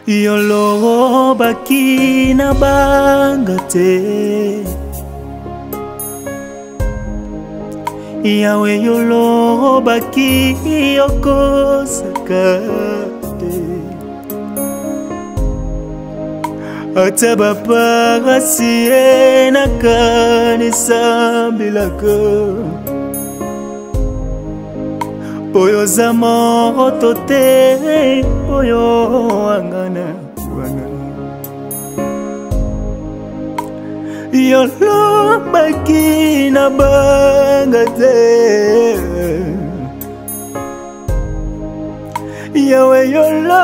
Yolo bakina bangate Yawe yolo baki yokosakate Atabapa gasiena kanisa bilaka Poyo zamo tote poyo angana Yolo bakina bangate Yawe yolo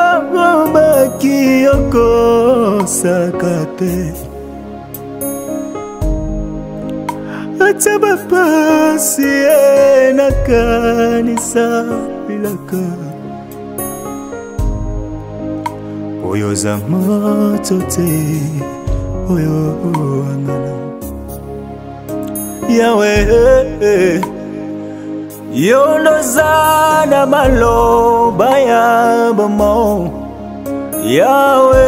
baki yoko sakate Atabapa siena kanisa bilaka Poyo zamo tote Oyo angana Yawe Yono zana maloba ya bamo Yawe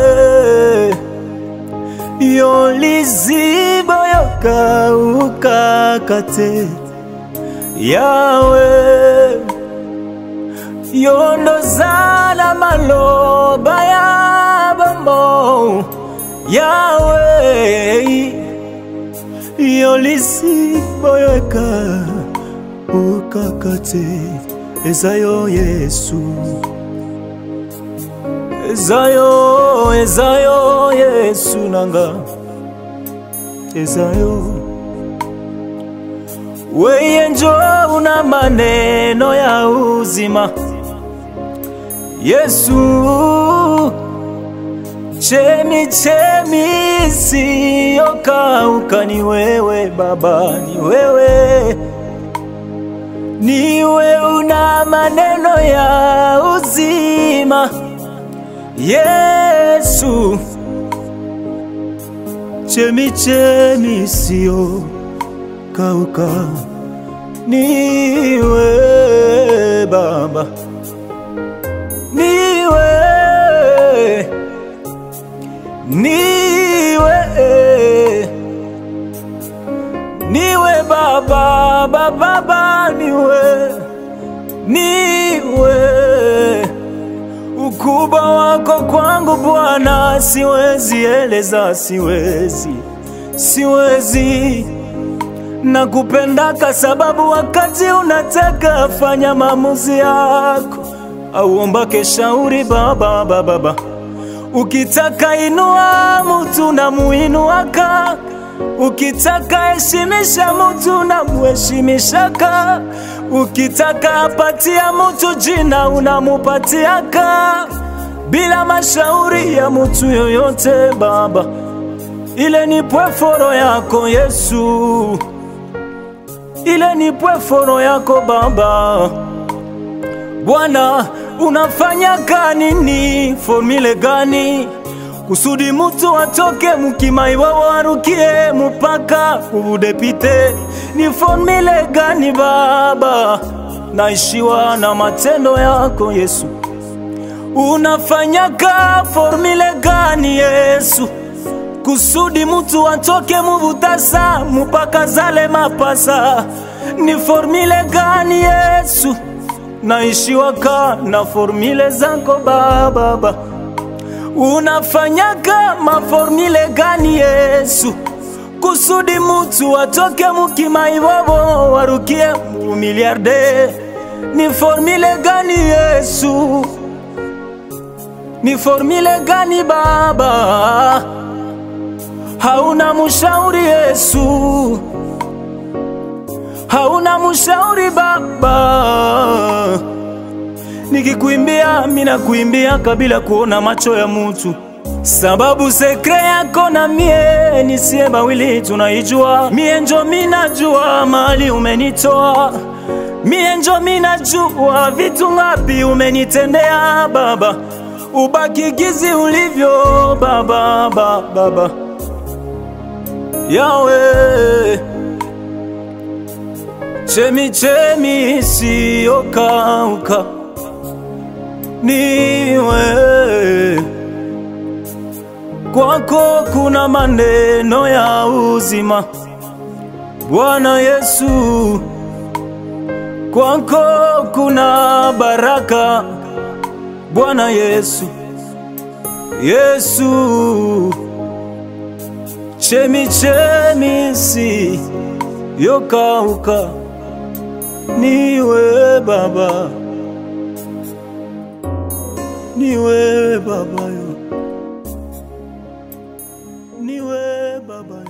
Yolizibo yoka ukakate Yawe Yono zana maloba ya bamo Yahweh Yolisi boyoka ukakate Ezayo Yesu Ezayo Yesu nanga Ezayo Weye njo una maneno ya uzima Yesu Chemi siyoka ni wewe Baba ni wewe Niwe una maneno ya uzima Yesu Chemi siyoka niwe Baba Niwe Baba niwe ukubwa wako kwangu Bwana siwezi eleza siwezi nakupenda sababu wakati unataka fanya maamuzi yako auombake shauri baba ukitaka inua mtu na muinuaka ukitaka heshimisha mtu na muheshimishaka ukitaka apatia mtu jina unamupatiaka bila mashauri ya mtu yoyote Baba ile ni pweforo yako Yesu ile ni pweforo yako Baba Bwana unafanya nini formule gani kusudi mtu atoke mukimaiwa warukie mpaka udepite ni formule gani Baba naishiwa na matendo yako Yesu unafanya formule gani Yesu kusudi mtu atoke muvutasa mpaka zale mapasa ni formule gani Yesu naishiwa na formule zako Baba unafanya maformule gani Yesu kusudi mtu atoke mukimaiwabo warukie miliarde ni formule gani Yesu ni formule gani Baba hauna mshauri Yesu hauna mshauri Baba nikikuimbia mina kuimbia kabila kuona macho ya mtu sababu sekre yako na mie nisie bawili tunaijua mie njo minajua mali umenitoa mie njo minajua vitu ngapi umenitendea Baba ubaki gizi ulivyo Baba Yawe, chemichemi isiyokauka niwe. Kwako kuna maneno ya uzima, Bwana Yesu. Kwako kuna baraka, Bwana Yesu. Yesu, chemichemi isiyokauka niwe Baba, niwe Baba yo, niwe Baba.